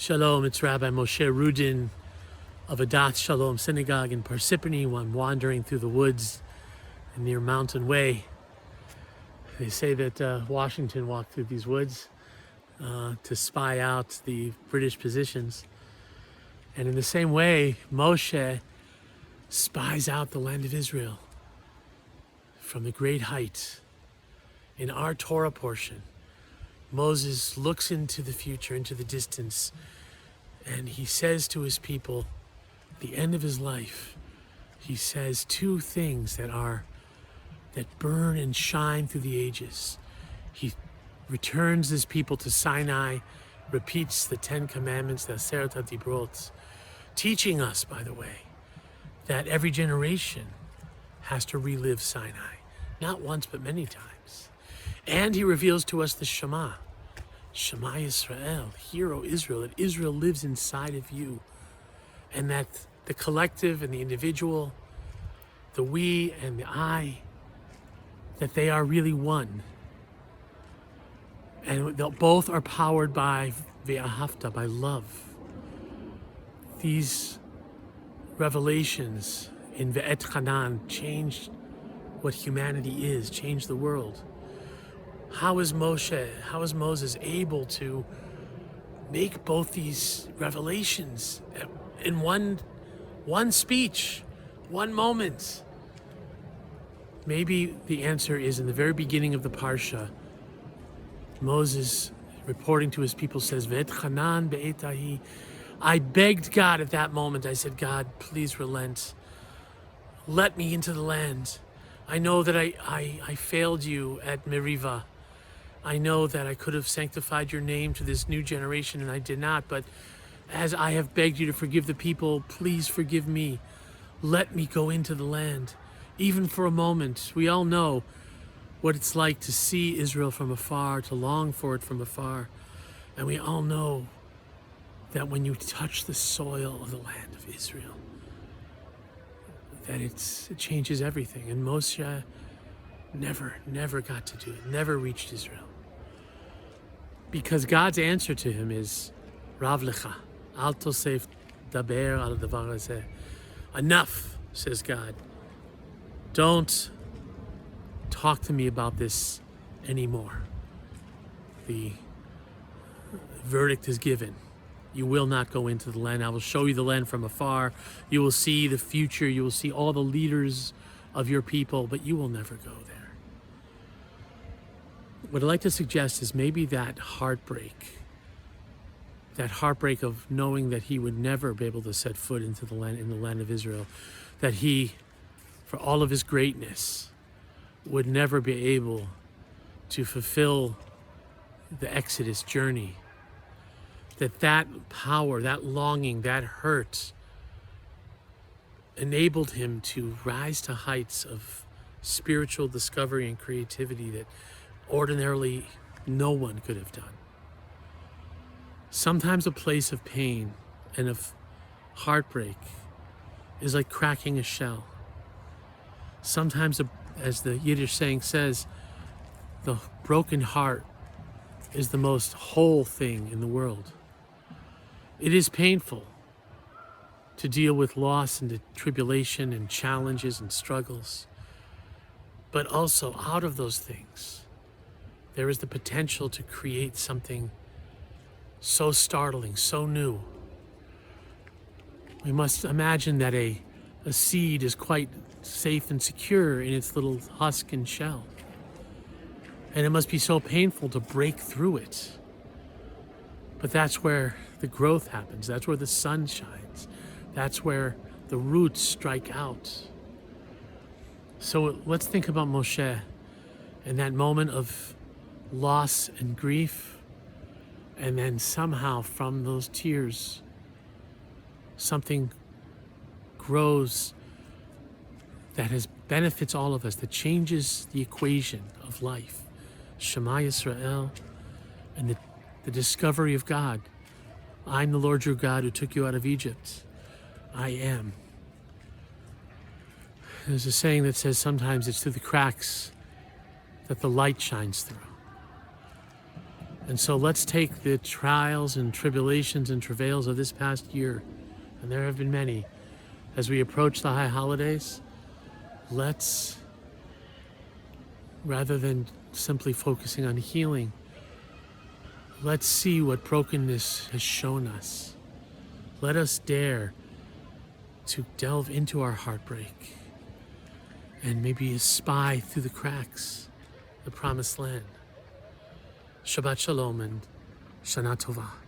Shalom, it's Rabbi Moshe Rudin of Adath Shalom Synagogue in Parsippany. I'm wandering through the woods near Mountain Way. They say that Washington walked through these woods to spy out the British positions. And in the same way, Moshe spies out the land of Israel from the great height. In our Torah portion, Moses looks into the future, into the distance, and he says to his people, at the end of his life, he says two things that burn and shine through the ages. He returns his people to Sinai, repeats the 10 Commandments, the Aseret HaDibrot, teaching us, by the way, that every generation has to relive Sinai, not once but many times. And he reveals to us the Shema Yisrael, hear, O Israel, that Israel lives inside of you, and that the collective and the individual, the we and the I, that they are really one. And both are powered by ve'ahavta, by love. These revelations in Ve'et Hanan changed what humanity is, changed the world. How is Moses able to make both these revelations in one speech, one moment? Maybe the answer is in the very beginning of the Parsha. Moses, reporting to his people, says, Ve'et Hanan be'etahi. I begged God at that moment. I said, God, please relent. Let me into the land. I know that I failed you at Merivah. I know that I could have sanctified your name to this new generation, and I did not. But as I have begged you to forgive the people, please forgive me. Let me go into the land, even for a moment. We all know what it's like to see Israel from afar, to long for it from afar. And we all know that when you touch the soil of the land of Israel, that it changes everything. And Moshe never got to do it, never reached Israel. Because God's answer to him is, Rav lecha, al tosef daber al davar hazeh. Enough, says God. Don't talk to me about this anymore. The verdict is given. You will not go into the land. I will show you the land from afar. You will see the future. You will see all the leaders of your people, but you will never go there. What I'd like to suggest is maybe that heartbreak of knowing that he would never be able to set foot into the land of Israel, that he, for all of his greatness, would never be able to fulfill the Exodus journey. That power, that longing, that hurt enabled him to rise to heights of spiritual discovery and creativity that ordinarily no one could have done. Sometimes a place of pain and of heartbreak is like cracking a shell. Sometimes, as the Yiddish saying says, the broken heart is the most whole thing in the world. It is painful to deal with loss and tribulation and challenges and struggles. But also out of those things, there is the potential to create something so startling, so new. We must imagine that a seed is quite safe and secure in its little husk and shell. And it must be so painful to break through it. But that's where the growth happens. That's where the sun shines. That's where the roots strike out. So let's think about Moshe and that moment of loss and grief. And then somehow from those tears, something grows that benefits all of us, that changes the equation of life. Shema Yisrael, and the discovery of God. I'm the Lord your God who took you out of Egypt. I am. There's a saying that says sometimes it's through the cracks that the light shines through. And so let's take the trials and tribulations and travails of this past year, and there have been many, as we approach the high holidays, let's, rather than simply focusing on healing, let's see what brokenness has shown us. Let us dare to delve into our heartbreak and maybe spy through the cracks the promised land. Shabbat Shalom and Shana Tova.